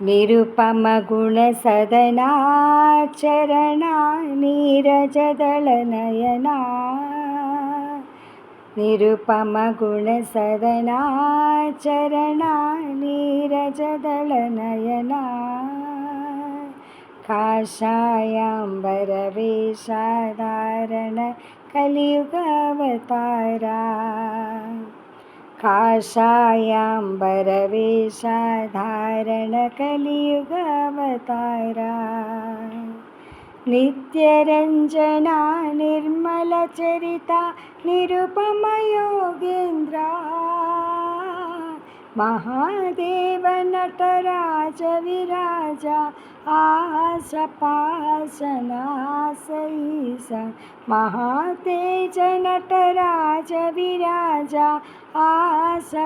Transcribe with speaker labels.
Speaker 1: निरुपमगुणसदना चरणा नीरजदलनयना निरुपमगुणसदना चरणा नीरजदलनयना काषायाम्बरवेषधारण कलियुगावतारा काषायाम्बरवेषधारण कलियुगावतारा नित्यरञ्जना निर्मलचरिता निरुपमयोगेन्द्रा महादेव नटराज विराजा आसपासनासईसा महातेज नटराज विराजा आसपासनासईसा